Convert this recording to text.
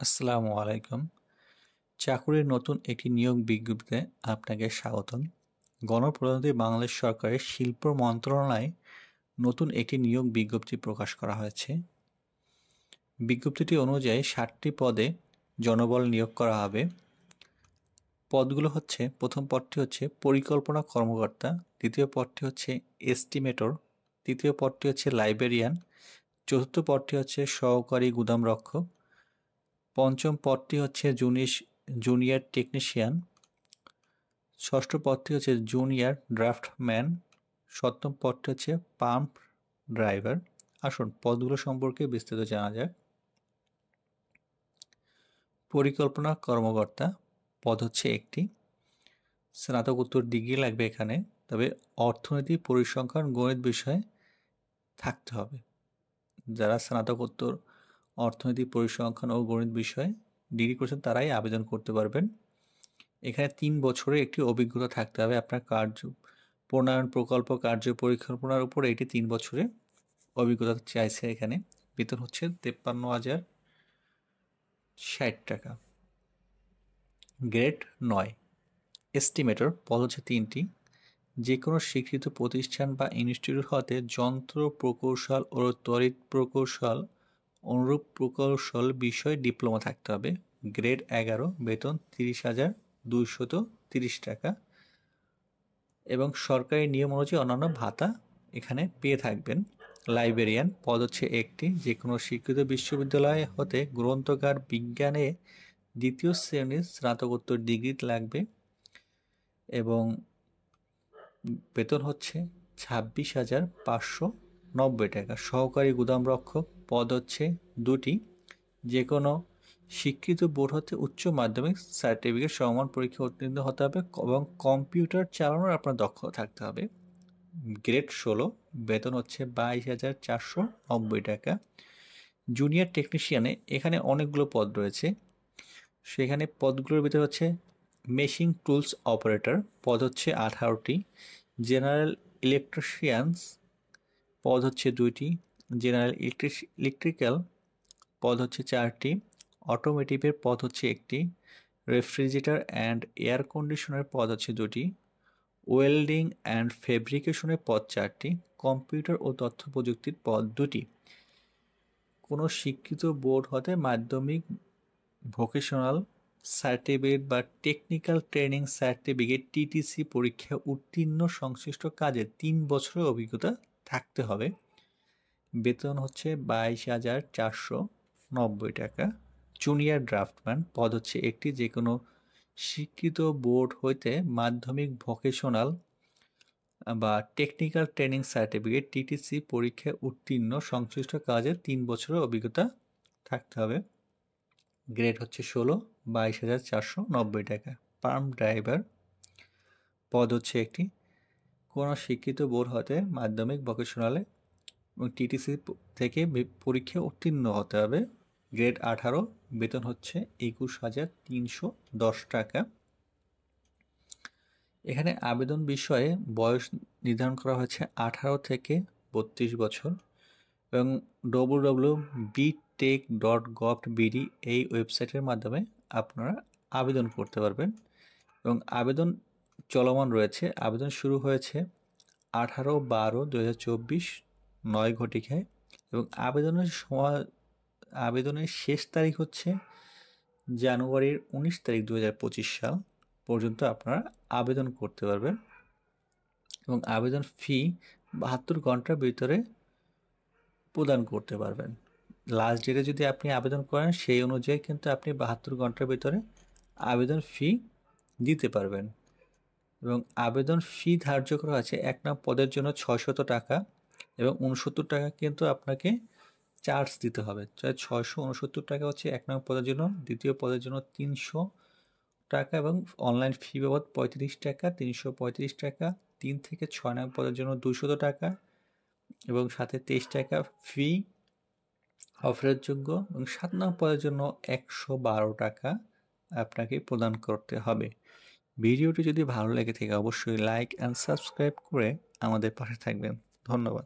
আসসালামু আলাইকুম। চাকুরির নতুন একটি নিয়োগ বিজ্ঞপ্তিতে আপনাকে স্বাগতম। গণপ্রজাতন্ত্রী বাংলাদেশ সরকারের শিল্প মন্ত্রণালয়ে নতুন একটি নিয়োগ বিজ্ঞপ্তি প্রকাশ করা হয়েছে। বিজ্ঞপ্তিটি অনুযায়ী 60টি পদে জনবল নিয়োগ করা হবে। পদগুলো হচ্ছে, প্রথম পদটি হচ্ছে পরিকল্পনা কর্মকর্তা, দ্বিতীয় পদটি হচ্ছে এস্টিমেটর, তৃতীয় পদটি হচ্ছে লাইব্রেরিয়ান, চতুর্থ পদটি হচ্ছে সহকারী গুদামরক্ষক, পঞ্চম পদটি হচ্ছে জুনিয়র টেকনিশিয়ান, ষষ্ঠ পদটি হচ্ছে জুনিয়র ড্রাফটম্যান, সপ্তম পদটি হচ্ছে পাম্প ড্রাইভার। আসুন পদগুলো সম্পর্কে বিস্তারিত জানা যাক। পরিকল্পনা কর্মকর্তা পদ হচ্ছে একটি, স্নাতকোত্তর ডিগ্রি লাগবে এখানে, তবে অর্থনীতি, পরিসংখ্যান, গণিত বিষয়ে থাকতে হবে। যারা স্নাতকোত্তর অর্থনীতি, পরিসংখ্যান ও গণিত বিষয়ে ডিগ্রি করেছেন তারাই আবেদন করতে পারবেন। এখানে 3 বছরের একটি অভিজ্ঞতা থাকতে হবে। আপনার কার্য প্রণয়ন, প্রকল্প, কার্য পরিকল্পনার উপর এটি 3 বছরের অভিজ্ঞতা চাইছে। এখানে বেতন হচ্ছে 53,060 টাকা। গ্রেড 9। এস্টিমেটর পদ হচ্ছে 3টি, যে কোনো স্বীকৃত প্রতিষ্ঠান বা ইনস্টিটিউট হতে যন্ত্র প্রকৌশল ও তড়িৎ প্রকৌশল অনুরূপ প্রকৌশল বিষয়ে ডিপ্লোমা থাকতে হবে। গ্রেড 11, বেতন 30,230 টাকা এবং সরকারি নিয়ম অনুযায়ী অন্যান্য ভাতা এখানে পেয়ে থাকবেন। লাইব্রেরিয়ান পদ হচ্ছে একটি, যে কোনো স্বীকৃত বিশ্ববিদ্যালয় হতে গ্রন্থকার বিজ্ঞানে 2য় শ্রেণীর স্নাতকোত্তর ডিগ্রি লাগবে এবং বেতন হচ্ছে 26,590 টাকা। সহকারী গুদামরক্ষক পদ হচ্ছে 2টি, যে কোনো স্বীকৃত বোর্ড হতে উচ্চ মাধ্যমিক সার্টিফিকেট সমমান পরীক্ষা উত্তীর্ণ হতে হবে এবং কম্পিউটার চালানোর আপনার দক্ষতা থাকতে হবে। গ্রেড 16, বেতন হচ্ছে 22,490 টাকা। জুনিয়র টেকনিশিয়ানে এখানে অনেকগুলো পদ রয়েছে, সেখানে পদগুলোর ভিতরে হচ্ছে মেশিন টুলস অপারেটর পদ হচ্ছে 18টি, জেনারেল ইলেকট্রিশিয়ানস পদ হচ্ছে 2টি, জেনারেল ইলেকট্রিক্যাল পদ হচ্ছে 4টি, অটোমেটিভের পদ হচ্ছে 1টি, রেফ্রিজারেটর অ্যান্ড এয়ার কন্ডিশনার পদ হচ্ছে 2টি, ওয়েল্ডিং অ্যান্ড ফেব্রিকেশনের পদ 4টি, কম্পিউটার ও তথ্য প্রযুক্তির পদ 2টি। কোনো স্বীকৃত বোর্ড হতে মাধ্যমিক, ভোকেশনাল সার্টিফিকেট বা টেকনিক্যাল ট্রেনিং সার্টিফিকেট টিটিসি পরীক্ষা উত্তীর্ণ সংশ্লিষ্ট কাজে 3 বছরের অভিজ্ঞতা থাকতে হবে। বেতন হচ্ছে 22,490 টাকা। জুনিয়র ড্রাফটম্যান পদ হচ্ছে একটি, যে কোনো স্বীকৃত বোর্ড হইতে মাধ্যমিক, ভোকেশনাল বা টেকনিক্যাল ট্রেনিং সার্টিফিকেট টিটিসি পরীক্ষায় উত্তীর্ণ সংশ্লিষ্ট কাজে 3 বছরের অভিজ্ঞতা থাকতে হবে। গ্রেড হচ্ছে 16, 22,490 টাকা। পাম্প ড্রাইভার পদ হচ্ছে একটি, কোনো স্বীকৃত বোর্ড হতে মাধ্যমিক, ভোকেশনালে এবং টিটিসি থেকে পরীক্ষা উত্তীর্ণ হতে হবে। গ্রেড 18, বেতন হচ্ছে 21,310 টাকা। এখানে আবেদন বিষয়ে বয়স নির্ধারণ করা হয়েছে 18 থেকে 32 বছর এবং www.btech.gov.bd এই ওয়েবসাইটের মাধ্যমে আপনারা আবেদন করতে পারবেন এবং আবেদন চলমান রয়েছে। আবেদন শুরু হয়েছে 18/12/2024 9 ঘটিকায় এবং আবেদনের শেষ তারিখ হচ্ছে জানুয়ারির 19 তারিখ 2025 সাল পর্যন্ত আপনারা আবেদন করতে পারবেন এবং আবেদন ফি 72 ঘন্টার ভিতরে প্রদান করতে পারবেন। লাস্ট ডেটে যদি আপনি আবেদন করেন সেই অনুযায়ী কিন্তু আপনি 72 ঘন্টার ভিতরে আবেদন ফি দিতে পারবেন এবং আবেদন ফি ধার্য করা আছে 1 নং পদের জন্য 600 টাকা এবং 69 টাকা কিন্তু আপনাকে চার্জ দিতে হবে। 669 টাকা হচ্ছে 1 নং পদের জন্য, দ্বিতীয় পদের জন্য 300 টাকা এবং অনলাইন ফি বাবদ 35 টাকা, 335 টাকা, 3 থেকে 6 নং পদের জন্য 200 টাকা এবং সাথে 23 টাকা ফি অফারের যোগ্য এবং 7 নং পদের জন্য 112 টাকা আপনাকে প্রদান করতে হবে। ভিডিওটি যদি ভালো লেগে থাকে অবশ্যই লাইক অ্যান্ড সাবস্ক্রাইব করে আমাদের পাশে থাকবেন। ধন্যবাদ।